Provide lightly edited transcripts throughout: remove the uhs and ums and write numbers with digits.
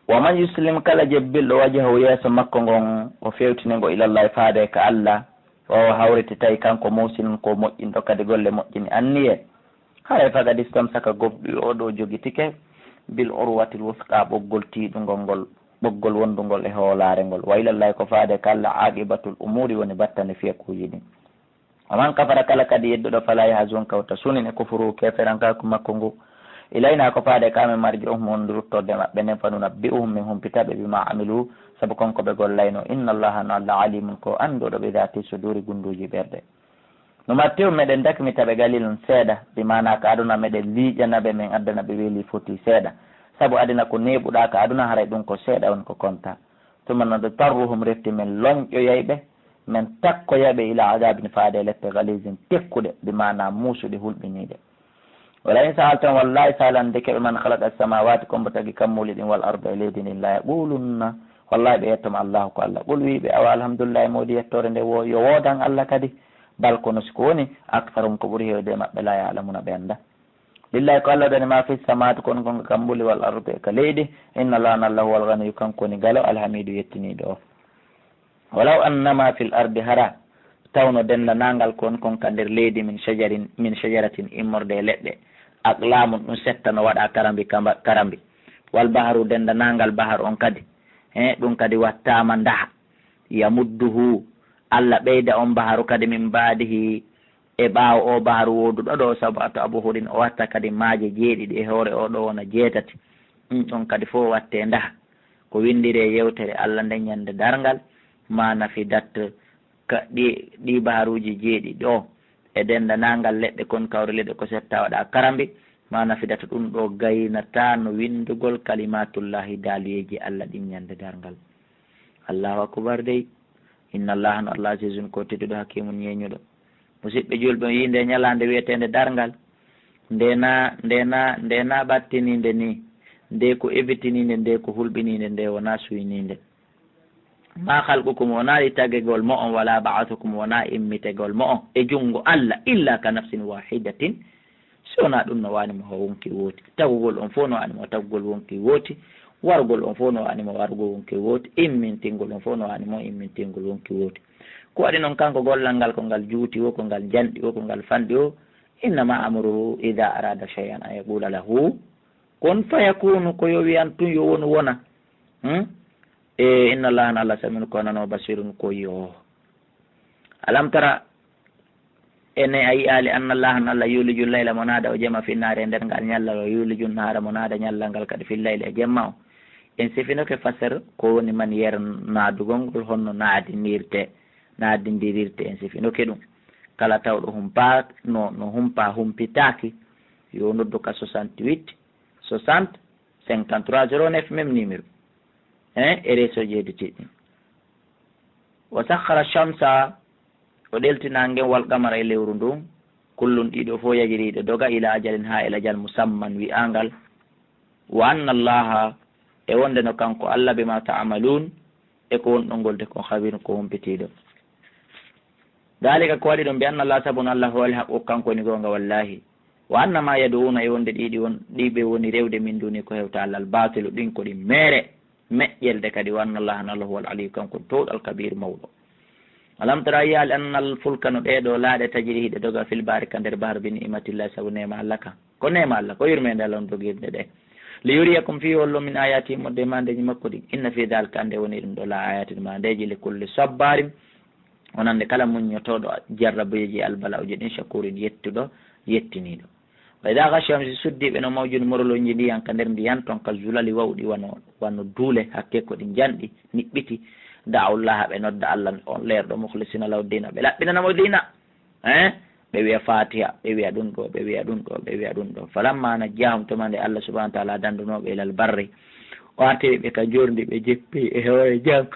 ومن يسلم كلا جبل وجهه ياسا مكونغ وفيوتنغو إلى الله فادك الله وهو هورتي تاي كانكو موسن كو موجين تو كادي golle moƴƴini anniye hay fagadi istamsaka gobɗi oɗo jogitike bil urwatil wusqa ɓoggol tiɗugol ngol ɓoggol wondugol e hoolare ngol wa ilallahi ko faade kala aqibatul umuri woni battane fiyakuji ɗin aman kafara kala kadi yedduɗo fala yahzun kawta sunin e kufuru keferankaku makko ngu ilayna ko faade kame marji wonde ruttorde maɓɓe nden fa nunabbi'uhum min humpitaɓe bima amilu saabu konko ɓe gollayno inna allaha no allah alimun ko anduɗo ɓe dati suduri gunduji ɓerde no mattew meɗen dakmitaɓe galilon seeɗa bi mana ko aduna meɗen liiƴanaɓe min addana ɓe weeli foti seeɗa saabu adina ko neɓuɗa ko aduna haray ɗum ko seeɗa on ko konta tuma nodo tarruhum refti min loñƴoyayɓe min takkoyaɓe ila adabin faade leppe galisin tekkuɗe bi mana muusuɗe hulɓiniɗe wala in sahal tan wallahi salande keɓe man halaka as-samawati kombo tagi kammuli ɗin wal arda e leydi ndin la yaqulunna wallahi ɓe yettoma allahu ko allah ɓol wiɓe awa alhamdulillah modi yettore nde yo woodan allah kadi bal kono siko woni aktharum ko ɓuuri hewde maɓɓe la ya'lamuna ɓe anda lillahi ko allah ɗone ma fi samawati kono gonga kammuli wal arda e ka leydi inna allaha allahu wal ganiyu kanko woni galo alhamidu yettiniɗo o walaw annama fil ardi hara tawno dendanangal kon ka nder leydi min shajaratin immorde e leɗɗe aqlamun ɗum settano waɗa karambi wal baharu dendanangal bahar on kadi ɗum kadi wattama ndaha yamudduhu allah ɓeyda on baharu kadi min baadihi e ɓaawo o baharu woduɗo ɗo saabu ato abuhurin o watta kadi maaje jeeɗiɗi e hoore o ɗo wona jeetati ɗum kadi fof watte ndaha ko windire yewtere allah nden ñande dargal ma nafi datte ɗi baharuji jeeɗiɗi o e dendanangal leɗɗe kon kawre leɗɗe ko setta waɗa karambi ma nafidata ɗum ɗo gaynata no windugol kalimatullahi daaliyeji allah ɗin ñande dargal allahu akbar dey inna allaha no allah azizun ko tedduɗo hakimun ñeñuɗo musidɓe julɓe yinde ñalande wiyetende dargal ndena ɓattininde ni nde ko ebitininde nde ko hulɓininde nde wona suyninde ma halqukum wona ɗi tagegol mo on wala ba'athukum wona immitegol mo on e jungo allah illa ka nafsin wahidatin si wona ɗum no wanimo ho wonki wooti tagugol on fof no wanimo tagugol wonki wooti wargol on fof no wanimo wargol wonki wooti immintingol on fof no wanimo immintingol wonki wooti ko waɗi noon kanko gollal ngal ko ngal juuti o ko ngal janɗi o ko ngal fanɗi o innama amruhu ida arada shay'an an yaqula lahu kon fayakunu ko yo wiyan tun yo wonu wona e inna allaha na allah saminu ko nano basirun ko yo alam tara ene ayi ali anna allaha na allah yuliju layla mo naada o jema fi naare nder ngal ñalla o yuliju naara mo naada ñalla ngal kadi fi layla e jemma o en sifinoke fasere ko woni maniére naadugol ngol honno naadindirirte en sifinoke ɗum kala tawɗo humpa no humpitaki yo noddu ka 68 60 53 09 même numéro e reso jeeditiɗi wa sakhara shamsa o ɗeltina ngen wal qamara e lewru ndun kullum ɗiɗo fof yajiriɗo doga ila ajalin ha ila jal musamman wi'angal wa anna allaha e wonde no kanko allah bima ta'malun e ko wonɗo golde ko khabir ko humpitiɗo dalika ko waɗi ɗum mbi anna allah sabun allah hooli haqqo kanko ni gonga wallahi wa anna ma yaduuna e wonde ɗiɓe woni rewde min duni ko hewta allah albatilu ɗin ko ɗi meere meƴƴelde kadi wa anna allaha nallahu wal aliyu kanko towɗal kabir mawɗo alam tara yaali annal fulka no ɗeɗo laaɗe tajiri hiɗe doga fil barika nder bahar bi ni'matillahi sabu nema allah kan ko nema allah ko yurmede allah on dogirde ɗe li yuriyakum fi hollo min ayati modde mandeji makko ɗi inna fi dalika ande woni ɗum ɗo la ayatin mandeji li kulli sabbarin wonande kala muññotoɗo jarrabuyeji albala uji ɗin shakurin yettuɗo yettiniɗo wa ida gashiyam si suddiɓe no mawjuni moroloji ndiyan ka nder ndiyan toon ka julali wawɗi wano duule hakke ko ɗi janɗi niɓɓiti da'ullaha ɓe nodda allah on leerɗo mukhlisina law dina ɓe laɓɓinanamo dina ɓe wiya fatiha ɓe wiya ɗum ɗo ɓe wiya ɗum ɗo ɓe wiya ɗum ɗo falamma najjahum tumande allah subahana wa taala dandunoɓe ilal barri o arteɓe ɓe ka jordi ɓe jeppi e hoore jang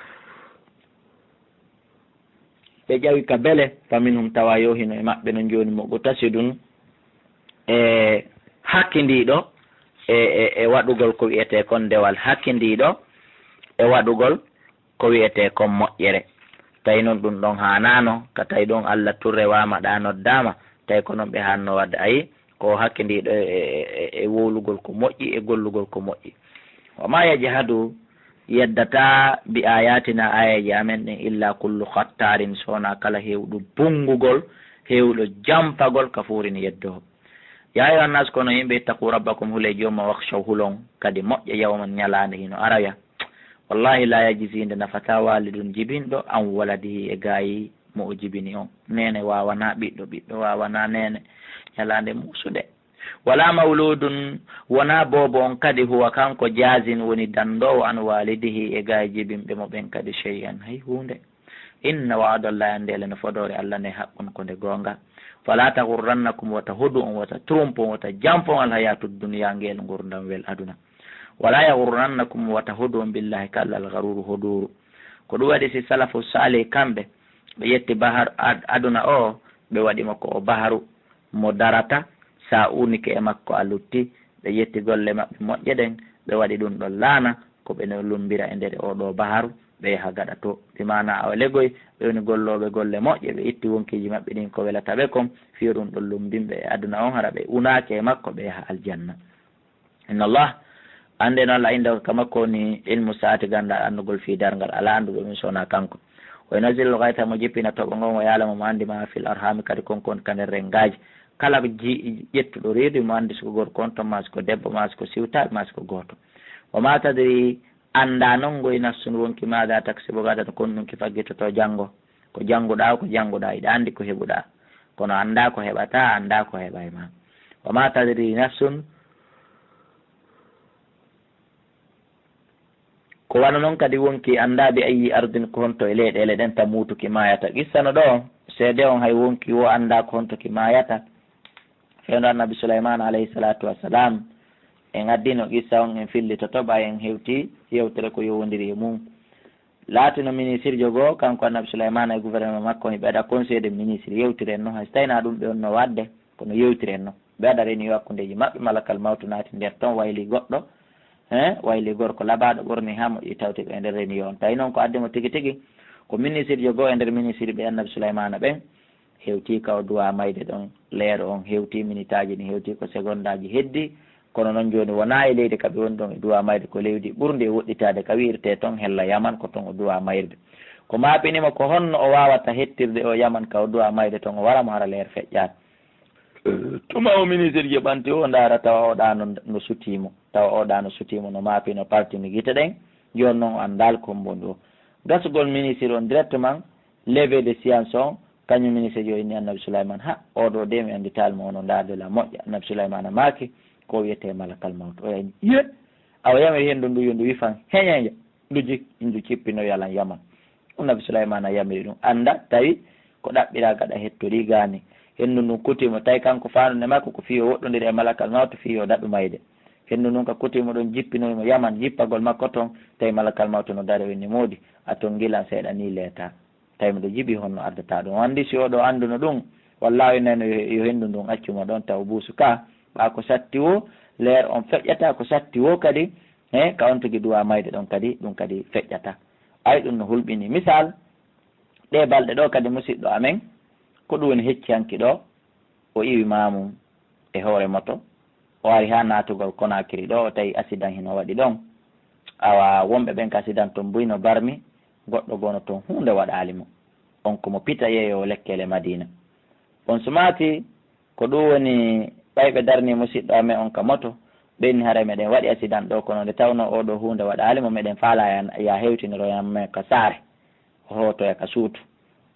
ɓe ƴawi ka beele faminhum tawa yohino e maɓɓe no joni mo ɓutasidun e hakkidiɗo e waɗugol ko wiyete kon ndewal hakkidiɗo e waɗugol ko wiyete kon moƴƴere tawi noon ɗum ɗon hanano ka tawi ɗon allah turrewama ɗa noddama tawi ko noon ɓe hanno wadde ayi ko hakkidiɗo e wowlugol ko moƴƴi e gollugol ko moƴƴi wama yajhadu yeddata bi ayatina ayaji amen ɗin illa kullu khattarin sona kala hewɗo bungugol hewɗo jampagol kafurini yeddo ya ayuha nnas kono yimɓe ittaqu rabbakum hule jomma wakhshaw hulon kadi moƴƴa yawman ñalande hino araya wallahi la yajizinde nafata walidun jibinɗo an waladihi e gayi mo o jibini on nene wawana ɓiɗɗo wawana nene ñalande musude wala mawludun wona bobo on kadi huwa kanko jazin woni dandowo an walidihi e gayi jibinɓe mo ɓen kadi shay'an hay hunde inna wa'dallahi andele no fodore Allah ne haqqun ko nde gonga fala taghurrannakum wata hudu on wata trompo wata jampo al hayatud dunya ngel gurdam wel aduna wala yaghurrannakum wata hudu billahi kallal gharuru huduru ko ɗum waɗi si salafu salih kamɓe ɓe yetti bahar aduna o ɓe waɗi makko o baharu mo darata sa unike e makko a lutti ɓe yetti golle maɓɓe moƴƴe ɗen ɓe waɗi ɗum ɗon laana ko ɓe no lumbira e nder oɗo baharu ɓe yaha gaɗa to ɗi mana awa legoy ɓe woni golloɓe golle moƴƴe ɓe itti wonkiji maɓɓe ɗin ko welata ɓe kom fiyo ɗum ɗon lumbimɓe e aduna on hara ɓe unake e makko ɓe yaha aljanna inna allah ande no allah inda ka makko ni ilmu saati ganda andugol fi dargal ala anduɓe min sona kanko wa yunazzilu ghaytha mo jippina toɓo ngon o yaalamo mo andi ma fil arhami kadi konkon kander rengaji kala ƴettuɗo reedu mo andi siko gorko on to ma siko debbo ma siko siwtaɓe ma siko goto wa ma tadri anda noon ngoy nafsun wonki maga taksi bo gadata kon ɗum ki faggitoto janggo ko jannguɗa iɗa andi ko heɓuɗa kono anda ko heɓata anda ko heɓa e ma wa ma tadri nafsun ko wana noon kadi wonki anda bi ayi ardin ko honto e leyɗele ɗen ta mutuki mayata qissano ɗo seede on hay wonki wo anda ko honto ki mayata fewno annabi souleymane alayhi salatu wassalam en addino qissa on en fillitoto ɓa en hewti yewtere ko yowodiri e mum laatino ministre jo goo kanko annabi souleymane e gouvernement makko e ɓeeɗa conseil de ministre yewtiren noon hay so tawina ɗum ɓe on no wadde kono yewtiren noon ɓeeɗa réunion hakkudeji maɓɓe malakal mawtu naati nder toon wayli goɗɗo wayli gorko labaɗo ɓorni ha moƴƴi tawti ɓe nder réunion on tawi noon ko addimo tigui tigui ko ministre jo goo e nder ministre ɓe annabi souleymane ɓen hewti ka o duwa mayde ɗon leero on hewti minute aji ɗi hewti ko seconde aji heddi kono noon joni wona e leydi kaɓe woni ɗon e duwa mayde ko leydi ɓurde e woɗɗitade ka wirte toon hella yaman ko toon o duwa mayrde ko maɓinima ko honno o wawata hettirde o yaman ka o duwa mayde toon o waramo hara leer feƴƴade tuma o ministre ji ɓanti o daara tawa oɗa no sutimo tawa oɗa no sutimo no mapino parti mi guite ɗen joni noon andal kombondu o gasugol ministre on directement levé de science on kañum ministre jo inni annabi souleymane ha oɗo de mi anditalmo ono daadela moƴƴa annabi souleymane maaki ko wiyete malakal mawto o yani ye awa yamiri hen ndu yo ndu wifan heñeja ndu cippino yalan yaman annabi souleymane a yamiri ɗum anda tawi ko ɗaɓɓira gaɗa hettori gani hendu ndun kutimo tawi kanko fanude makko ko fiyo woɗɗodiri e malakal mawto fiyo daɓɓe mayde hendu ndun ka kutimo ɗon jippinoymo yaman jippagol makko toon tawi malakal mawto no dari winni moodi a toon gilan seeɗa ni leeta tawi miɗo jiiɓi honno addata ɗum andi si oɗo anduno ɗum wallahi neno yo hendu ndun accuma ɗon taw buusu ka ɓa ko satti wo leer on feƴƴata ko satti wo kadi ka on tigi duwa mayde ɗon kadi ɗum kadi feƴƴata ay ɗum no hulɓini misal ɗe balɗe ɗo kadi musidɗo amen ko ɗum woni hecci hanki ɗo o iwi mamum e hoore moto o ari ha natugol Conakry ɗo o tawi accident hino waɗi ɗon awa wonɓe ɓen ko accident toon buyno barmi goɗɗo gono toon hunde waɗalimo on komo pita yeeyo lekkele Madina on sumati ko ɗum woni ɓayɓe darni musidɗo amen on ka moto ɓenni hara meɗen waɗi accident ɗo kono nde tawno oɗo hunde waɗalimo meɗen faala ya hewtiniroyamen ka saare o hotoya ka suutu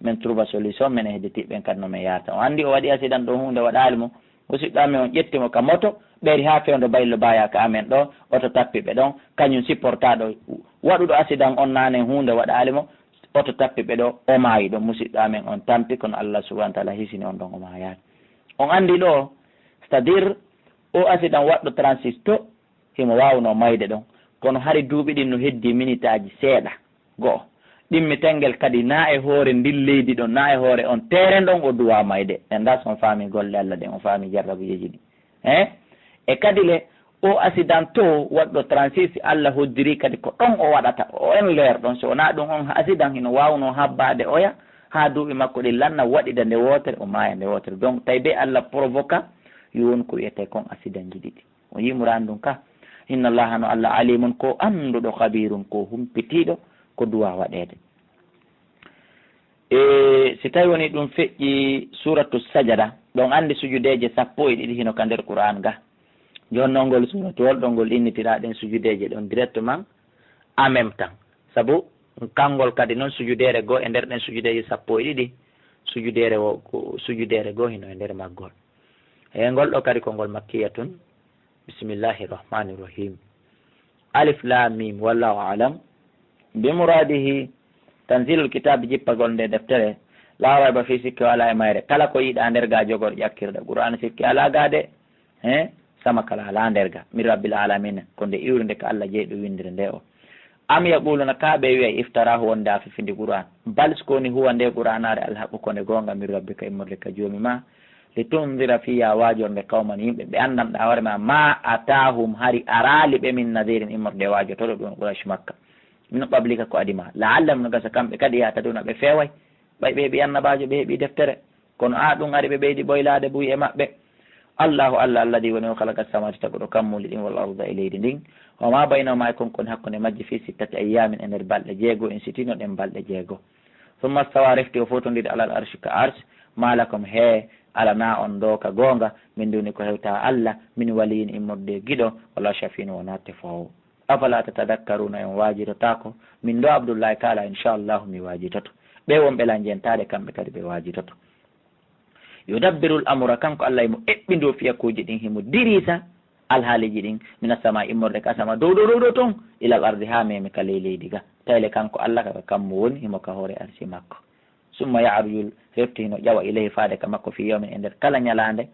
min trouva solution minen hedditiɓɓen kadi no min yarta o andi o waɗi accident ɗo hunde waɗalimo musidɗo amen on ƴettimo ka moto ɓeyri ha fewdo baylo baya ka amen ɗo oto tappiɓe ɗon kañum supportaɗo waɗuɗo accident on nane hunde waɗalimo oto tappiɓe ɗo o maayi ɗon musidɗo amen on tampi kono Allah subahana taala hisini on ɗon o mayani on andi ɗo c'est à dire o accident waɗɗo 36 to himo wawno mayde ɗon kono hari duuɓi ɗin no heddi minute aji seeɗa go'o ɗimmi tengel kadi na e hoore ndin leydi ɗon na e hoore on terrain ɗon o duwa mayde e nda son faami golle Allah ɗen o faami jarrabuyeji ɗi e kadi le o accident to waɗɗo 36 Allah hoddiri kadi ko ɗon o waɗata o en leer ɗon so wona ɗum on accident hino wawno habbade oya ha duuɓi makko ɗi lanna waɗida nde wotere o maya nde wotere donc tawi be Allah provoqua yo woni ko wiyete kon accident ji ɗiɗi o yimura ɗum ka inna allaha no allah alimun ko anduɗo khabirun ko humpitiɗo ko duwa waɗede. Si tawi woni ɗum feƴƴi suratu sajada ɗon andi sujudeje 12 hino ka nder qur'an ga jonno ngol suratu wol ɗo ngol innitiraɗen sujudeje ɗon directement en même temps saabu kangol kadi noon sujudere goo e nder ɗen sujudeje 12 sujudere goo hino e nder maggol. E ngol ɗo kadi ko ngol makkiyatun. Bismillahi rahmani rahim. Alif lam mim wallahu alam bi muradihi. Tanzilul kitab jippagol nde deftere la rayba fi sikki wala e mayre kala ko yiɗa nder ga jogor ƴakkirde qur'an sikki ala gade sama kala ala nder ga min rabbil alamin ko nde iwrinde ko Allah jeeɗi windire nde o. Am yaquluna kaɓe wiya iftarahu wonde a fifinde qur'an bal skoni huwa nde qur'anare alhaqu kone gonga min rabbika immorde ka joomi ma li tundira fiya wajorde kawman yimɓe ɓe andanɗa hoore ma atahum hari arali ɓe min nadirin immorde wajotoɗo ɗum qurash makka min qablika ko adima la'allam no gasa kamɓe kadi yata duna ɓe feway ɓay ɓe heeɓi annabajo ɓe heeɓi deftere kono ɗum ari ɓe ɓeydi ɓoylade buy e maɓɓe. Allahu allah alladi woni o khalaqa samawati taguɗo kammuli ɗin wal arda e leydi ndin o ma baynahuma e konkoni hakkude majji fi 6 ayyamin e nder balɗe 6 en sitino ɗen balɗe 6 summa stawa refti o fotodiri alal arshi ka arsh malakum he alana on ɗo ka gonga min duni ko hewta Allah min waliyin immorde giɗo wala shafin wona tefowo. Afala tatadakkaruna en wajitotako min ɗo Abdoullahi kala inchallahu mi wajitoto ɓe wonɓe lanjentade kamɓe kadi ɓe wajitoto. Yudabbirul amra kanko Allah imo eɓɓindo fiyakuji ɗin himo dirisa alhaaliji ɗin mina sama immorde ka sama dow toon ilal ardi ha memi ka leydi ga tayle kanko Allah kaka kammo woni himo ka hoore arsi makko. Summa yarjul hefti hino ƴawa ilayhi faade ka makko fi yawmin e nder kala ñalande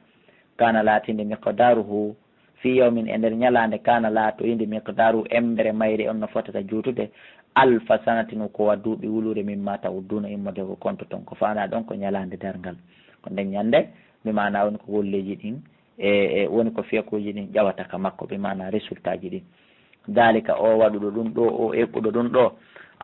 kana latinde miqdaruhu fi yawmin e nder ñalande kana laato inde miqdaru embre mayre on no fotata juutude alfa sanatin ko wa duuɓi wulure min mata udduna immode ko konto ton ko fana ɗon ko ñalande dargal ko nden ñande mi mana woni ko golleji ɗin e woni ko fiyakuji ɗin ƴawata ka makko ɓe mana résultat ji ɗin dalika o waɗuɗo ɗum ɗo o eɓɓuɗo ɗum ɗo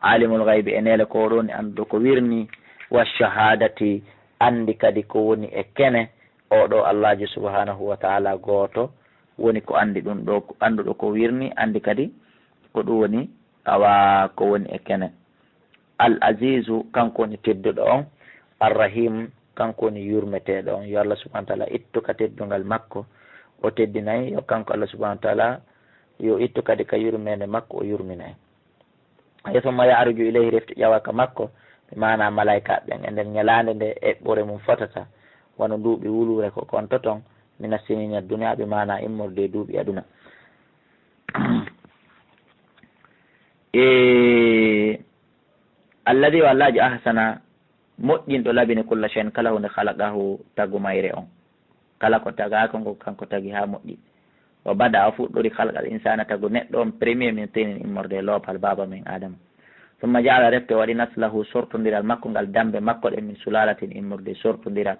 alimul gaybi e nele ko ɗo ni anduɗo ko wirni wa shahadati andi kadi ko woni e kene oɗo Allahji subhanahu wa ta'ala goto woni ko andi ɗum ɗo anduɗo ko wirni andi kadi ko ɗum woni awa ko woni e kene. Al azizu kanko woni tedduɗo on arrahim kanko woni yurmeteɗo on yo Allah subhanahu wa ta'ala ittu ka teddungal makko o teddinayi yo kanko Allah subhanahu wa ta'ala yo ittu kadi ka yurmede makko o yurminayi. Summa ya'ruju ilayhi refti ƴawa ka makko mana malaika ɓen e nder ñalande nde eɓɓore mum fotata wono duuɓi wulure ko konto ton mina sinina duniya ɓe mana immorde duuɓi aduna. Alladi wa allaji ahsana moƴƴinɗo labine kulla shayin kala hunde halaqahu tagu mayre on kala ko tagako ngo kanko tagi ha moƴƴi o bada o fuɗɗori halqal insana tagu neɗɗo on premier min tenin immorde loopal baba men adama. summa jaala refte waɗi naslahu sortodiral makko ngal dambe makko ɗen min sulalatin immorde sortodiral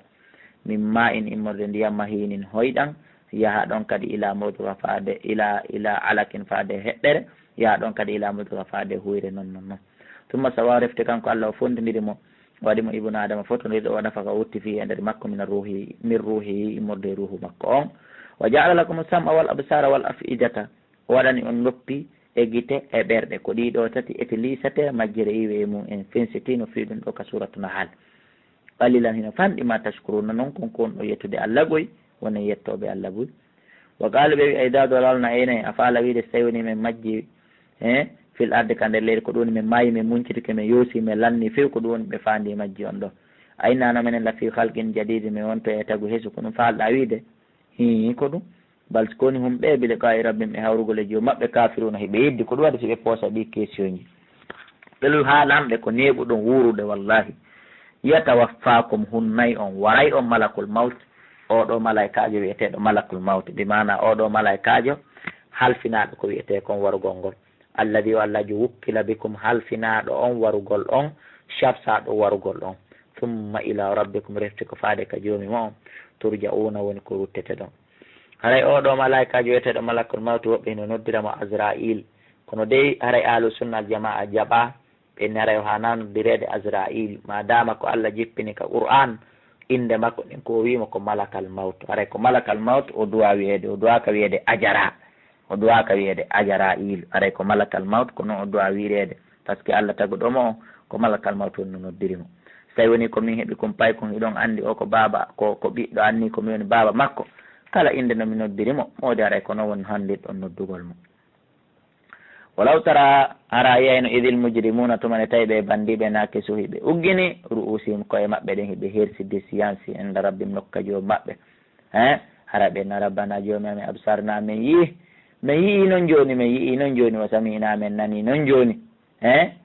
min ma in immorde ndiyam mahinin hoyɗan yaha ɗon kadi ila mawduga faade ila alakin faade heɗɗere yaha ɗon kadi ila mawduga faade huyre non summa sawa refte kanko Allah o fondidiri mo waɗi mo ibnu adama fotodirɗo o nafa ka wutti fi e nder makko min ruhi immorde ruhu makko on wa jaala lakum sam'a wal absara wal afidata o waɗani on noppi e gite e ɓerɗe ko ɗiɗo tati ete lisate majjere iwe mum en finsitino fi ɗum ɗo ka suratu nahal qalilan hino fanɗi ma tashkuruna noon konko on ɗo yettude Allah ɓoy wona yettoɓe Allah ɓoy wa qala ɓe wi aydadollalna enayi a faala wiide so tawi woni min majji fil arde ka nder leydi ko ɗum woni min maayi min muncitike min yoosi min lanni few ko ɗum woni ɓe faandi majji on ɗo aynano minen la fi halqin jadidi min wonto e tagu heesu ko ɗum faalɗa wiide hi ko ɗum bal so koni hum ɓe bile ka e rabbim e hawrugol e jom maɓɓe kafiruna hiɓe yiddi ko ɗum waɗi si ɓe poosa ɗi question ji ɓelu haalanɓe ko neeɓuɗon wuurude wallahi yatawaffakum hunnayyi on waray on malakul mawt oɗo malaikajo wiyeteɗo malakul mawt bi mana oɗo malaikajo halfinaɗo ko wiyete kon warugol ngol alladi o allahji wukkila bikum halfinaɗo on warugol on shabsaɗo warugol on thumma ila rabbikum refti ko faade ka joomi mo on turja'una woni ko ruttete ɗon haray oɗo malaikajo wiyeteɗo malakul mawt woɓɓe no noddiramo Azrail kono dey haray ahlu sunna al jamaa jaɓa ɓenni haray o hana noddirede Azrail madama ko Allah jippini ka Qur'an inde makko ɗin ko wimo ko malakal mawt haray ko malakal mawt o duwa wiyede o duwaka wiyede ajara o duwaka wiyede Ajara'ilu aray ko malakal mawt ko noon o duwa wirede par ce que Allah taguɗomo o ko malakal mawt woni no noddirimo so tawi woni ko min heeɓi kon pay kon iɗon andi o ko baba ko ɓiɗɗo anni komi woni baba makko kala inde nomi noddirimo modi aray ko noon woni handirɗon noddugol mum walaw tara ara yeyno idil mujrimuna tumane tawi ɓe bandiɓe nake so hiɓe uggini ru'usihim koye maɓɓe ɗen hiɓe hersidde siyansi enda rabbim nokka joom maɓɓe hara ɓe na rabbana joomi amin absarna min yii noon joni min yii noon joni wa samina min nani noon joni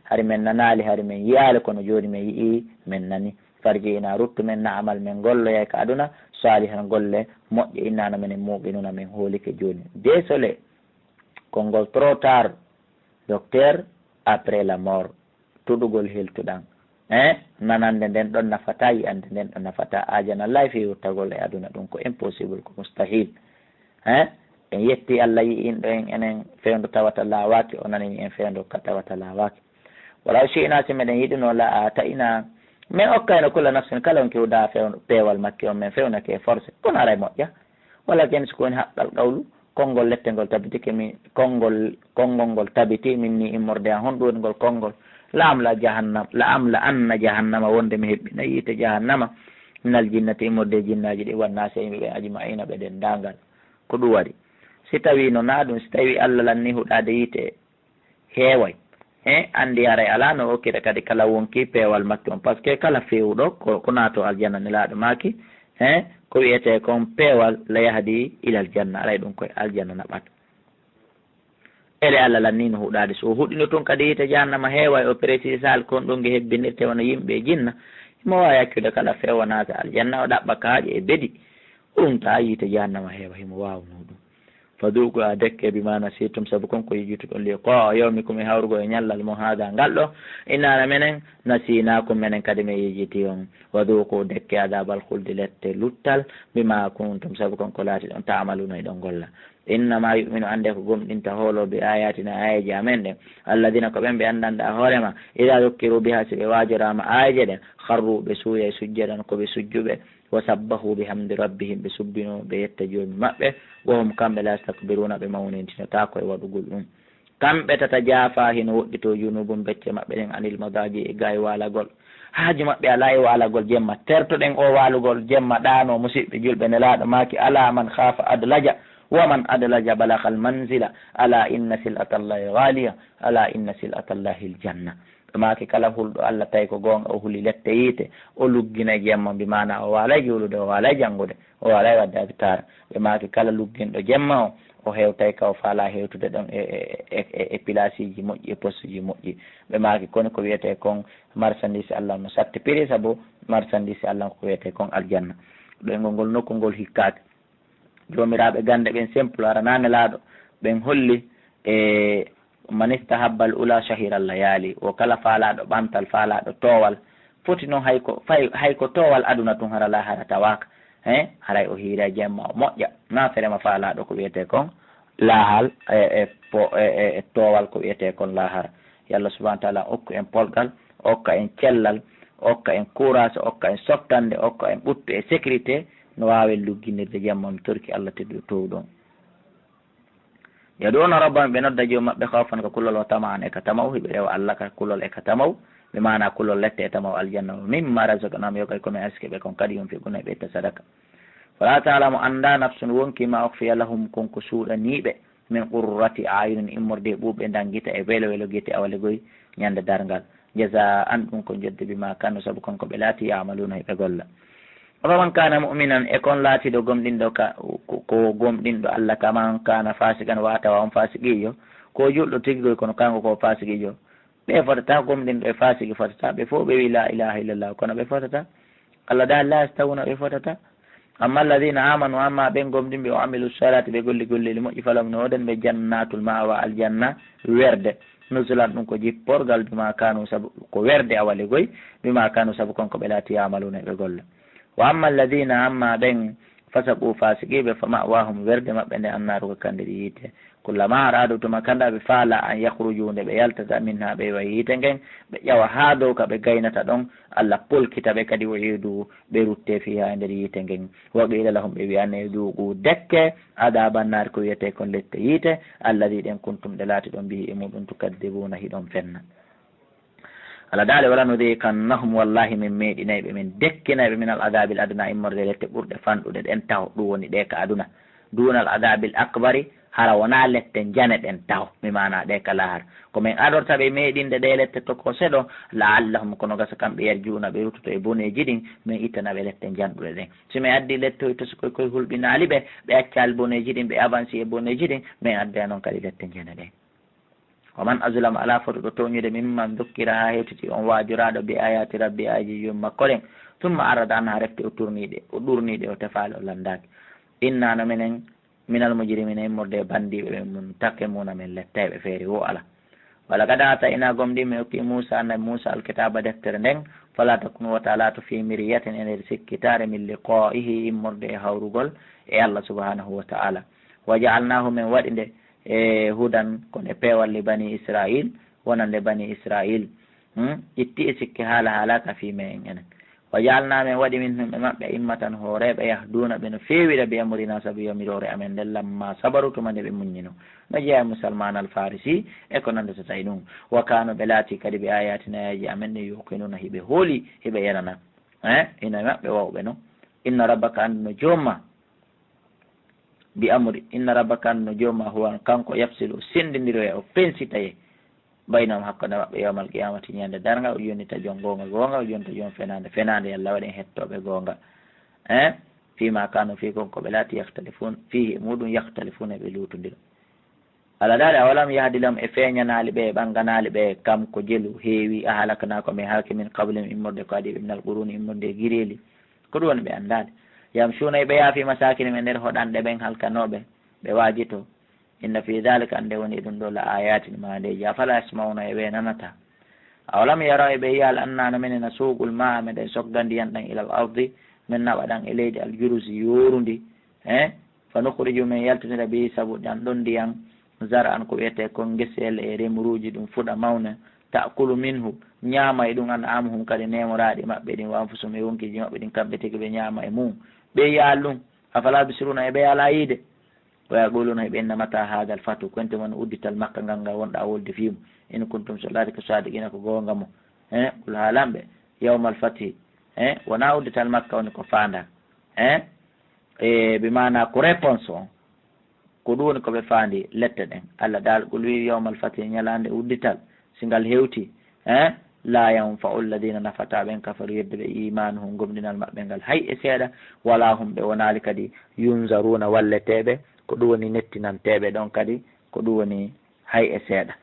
hari min nanali hari min yiyali kono joni min yii min nani farji ina ruttu men na amal min golloyay ka aduna salihan golle moƴƴe innano minen muɓinuna min hoolike joni désolé konngol trop tard docteur après la mort tuɗugol heltuɗan nanande nden ɗon nafata yiyande nden ɗon nafata ajanallahi fi wuttagol e aduna ɗum ko impossible ko mustahil en yetti Allah yi inɗo en enen fewndo tawata lawaki o nanini en fewndo ka tawata lawaki wala shi'na si meɗen yiɗino la ta'ina min okkayno kula nafsin kala on kewda fewndo peewal makke on min fewnake forcé kono aray moƴƴa walla ken siko woni haqqal qawlu konngol lette ngol tabitike min konngol ngol tabiti min ni immorde an honɗum woni ngol konngol la amla anna jahannama wonde mi heɓɓina yiite jahannama minal jinnati immorde jinnaji ɗi wannase yimɓeɓe ajma'ina ɓe ɗen dangal ko ɗum waɗi si tawi no na ɗum si tawi Allah lanni huɗade yiite heeway andi aray ala no okkita kadi kala wonki peewal makke on par ce que kala fewuɗo ko naato aljanna nelaɗo maki ko wiyete kon peewal la yahdi ilal janna aray ɗum koye aljanna naɓata ele Allah lanni no huɗade so huɗino tun kadi yiite jahannama heeway o précisal kon ɗon ge hebbinirte wono yimɓe jinna mo wawi yakkude kala feewa naata aljanna o ɗaɓɓa kaaƴe e beɗi ɗum ta yiite jahannama heewa himo wawno ɗum faduku a dekke bimana sittum saabu konko yejjutuɗon li ko yawmi komi hawrugo e ñallal mo haada ngal ɗo innana menen nasinakum menen kadi mi yejjiti on waduku dekke adabal hulde lette luttal bima kuntum saabu konko laati ɗon tamaluno e ɗon golla innama yuminu ande ko gomɗinta hooloɓe ayatina ayaji amen ɗen alladina ko ɓen ɓe andanɗa hoorema ida yokkiru biha si ɓe wajorama ayaji ɗen harruɓe suuya e sujjadan koɓe sujjuɓe wa sabbahu bihamdi rabbihim ɓe subbino ɓe yetta joomi maɓɓe wohum kamɓe la stakbiruna ɓe mawnintinotako e waɗugol ɗum kamɓe tata jaafa hino woɗɗito junubum becce maɓɓe ɗen anil madaji e ga e walagol haaji maɓɓe ala e walagol jemma tertoɗen o walugol jemma ɗano musidɓe julɓe nelaɗo maki ala man khafa adlaja waman adlaja balahal manzila ala inna silatallahi ghaliya ala inna silatallahi ljanna maki kala hulɗo Allah tawi ko gonga o huuli lette yiite o luggina jemma mbimana o walay julude o walay janggude o walay wadde abitara ɓe maki kala lugginɗo jemma o hewtay ka o faala hewtude ɗon e place ji moƴƴi e poste ji moƴƴi ɓe maki kono ko wiyete kon marchandise Allah no satti prix saabu marchandise Allah ko wiyete kon aljanna ɗoygol ngol nokku ngol hikkade jomiraɓe gande ɓen simple aranane laaɗo ɓen holli e man istahabba al ula shahira layali o kala faalaɗo ɓantal faalaɗo towal foti noon hayko towal aduna tun hara lahara tawaka haray o hiira jemma o moƴƴa na ferema faalaɗo ko wiyete kon lahal e towal ko wiyete kon lahara yallah subahana taala okku en polgal okka en cellal okka en courage okka en softande okka en ɓuttu e sécurité no wawi lugginirde jemma mi torki Allah teddu tow ɗon yaɗuna rabbam ɓe nodda joom maɓɓe hawfan ko kullol o tama an e ka tamaw hiɓe rewa Allah ka kullol e ka tamaw ɓe mana kullol lette e tamaw aljanna mimma razaqnahum yo kay komi aski ɓe kon kadi yunfiquna ɓe ɓetta sadaka fala ta'lamu anda nafsun wonki ma ukhfiya lahum konko suuɗaniɓe min qurrati ayunin immorde ɓuuɓe dangita e welo welo guite awale goy ñande dargal jaza an ɗum ko jodde bima kanu saabu konko ɓe laati yamaluna heɓe golla faman kana mu'minan e kon laatiɗo gomɗinɗo ko gomɗinɗo Allah kaman kana fasikan watawa on fasiqijo ko julɗo tiggoy kono kanko ko fasiqijo ɓe fotata gomɗinɗo e fasiki fotata ɓe fof ɓe wi la ilaha illallah kono ɓe fotata Allah da la yastawuna ɓe fotata amma alladina amanu amma ɓen gomɗinɓe o amilu salati ɓe golli golleli moƴƴi falam no oɗen ɓe jannatul mawa aljanna werde nusulan ɗum ko jipporgal bima kanu saabu ko werde awale goy bima kanu saabu konko ɓe laati yamaluna ɓe golla wa amma alladina amma ɓen fasaqu fasiqiɓe fa ma'wahum werde maɓɓe nde annaru ko kande ɗi yiite kullama aradu tuma kandaɓe faala an yahruju nde ɓe yaltata minha ɓe wayi yite ngen ɓe ƴawa ha dow ka ɓe gaynata ɗon Allah polkitaɓe kadi o yiidu ɓe rutte fiha e nder yite ngen wa qila lahum ɓe wiyane duugu dekke adaban nar ko wiyete kon lette yiite alladi ɗen kuntum ɗe laati ɗon mbihi e muɗum tukadibuna hiɗon fenna Allah daale wala nudiqannahum wallahi min meeɗinayɓe min dekkinayɓe min al adabil aduna immorde lette ɓurɗe fanɗuɗe ɗen taw ɗum woni ɗe ka aduna dunal adabil akbari hara wona lette jane ɗen taw mi mana ɗe ka lahar komin adortaɓe meeɗinde ɗe lette tokko seeɗo laallahum kono gasa kamɓe yarjuna ɓe ruttoto e boneji ɗin min ittanaɓe lette janɗuɗe ɗen somi addi lette to sikoy koye hulɓinaali ɓe accal boneji ɗin ɓe avancé e boneji ɗin min adda noon kadi lette jane ɗen waman aslama ala fotuɗo towñude mimman dokkira ha hewtiti on wajuraɗo bi ayati rabbi aji yum makko ɗen tumma arada an ha refte o ɗurniɗe o tefali o landaki innano minen minal mujrimina immorde bandiɓe ɓe mun takke muna min lettayɓe feeri wo ala wala kada ata ina gomɗi mi hokki Moussa annabi Moussa alkitaba deftere nden fala takunu wa taala to fi miryatin e nder sikkitare min liqaihi immorde e hawrugol e Allah subhanahu wa ta'ala wa ja'alnahu min waɗi nde e hudan kono e peewal li bani Israil wonande bani Israil itti e sikki haalaka fi me en enen wa jaalna men waɗi min himɓe maɓɓe immatan hooreɓe yahduna ɓe no feewira bi amrina sabu yamirore amen nden lamma sabaru tuma nde ɓe muññino no jeeya musalman al farisi e ko nande so tawi ɗum wa kano ɓe laati kadi ɓe ayatinayaji amen ne yuqinuna hiɓe hooli hiɓe yanana ina maɓɓe wawɓe no inna rabbaka anduno jomma bi amri inna rabbaka anduno jomma huwa kanko yafsilu sendidiro o pensitaye baynam hakkude maɓɓe yawmal qiyamati ñande darga o yonita joom gonga o yonita joom fenade yallah waɗen hettoɓe gonga fima kanu fi konko ɓe laati yahtalifun fihi muɗum yahtalifuna ɓe lutodira ala daɗe awalam yahdilam e feñanali ɓe ɓanganali ɓe kam ko jelu heewi a halaknako min halki min qablem immorde ko adiɓe minal quruni immorde guireli ko ɗum woni ɓe andade yam suuna ɓe yaafi masakine men nder hoɗanɗe ɓen halkanoɓe ɓe wajito inna fi dhalika ande woni ɗum ɗo la ayatin madeji afala yasmauna e ɓe nanata awalam yara e ɓe yiyal annano minen suuqul ma meɗen sogda ndiyan ɗan ilal ardi min naɓa ɗan e leydi aljurusi yorundi fa nukhriju min yaltinira bi sabu ɗan ɗon ndiyan zar an ko wiyete kon guesel e remruji ɗum fuɗa mawna ta'kulu minhu ñaama e ɗum an amuhum kadi nemoraɗi maɓɓe ɗin wanfusum e wonkiji maɓɓe ɗin kamɓe tigi ɓe ñaama e mum ɓe yiyal ɗum afala bisiruna e ɓe ala yiide wa yaquluna ɓe innamata hadal fatu konte mon uddital makka ngal ngal wonɗa wolde fimu in kuntum so laati ko sadiqina ko gonga mo kul haalamɓe yawmal fathi wona uddital makka woni ko fanda e ɓe mana ko réponse on ko ɗum woni koɓe faandi lette ɗen Allah dal qul wi yawmal fathi ñalande uddital si ngal hewti la yanfa'u alladina nafata ɓen kafaru yedde ɓe imanuhum gomɗinal maɓɓe ngal hay e seeɗa wala hum ɓe wonali kadi yunzaruna walleteɓe ko ɗum woni nettinanteɓe ɗon kadi ko ɗum woni hay e seeɗa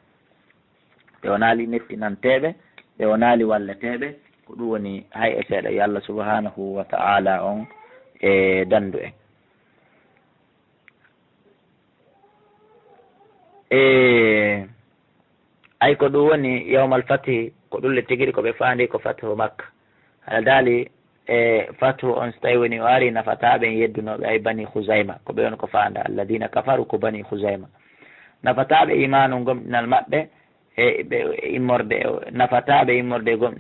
ɓe wonali nettinanteɓe ɓe wonali walleteɓe ko ɗum woni hay e seeɗa yo Allah subhanahu wa ta'ala on e dandu en ay ko ɗum woni yawmal fathi ko ɗulle tigiri koɓe faandi ko fathu makka haɗa daali fathu on so tawi woni o ari nafataɓe yeddunoɓe ay bani Khuzayma ko ɓe woni ko faanda alladina kafaru ko bani Khuzayma nafataɓe imanu gomɗinal maɓɓe e ɓe immorde nafataɓe immorde gomɗinal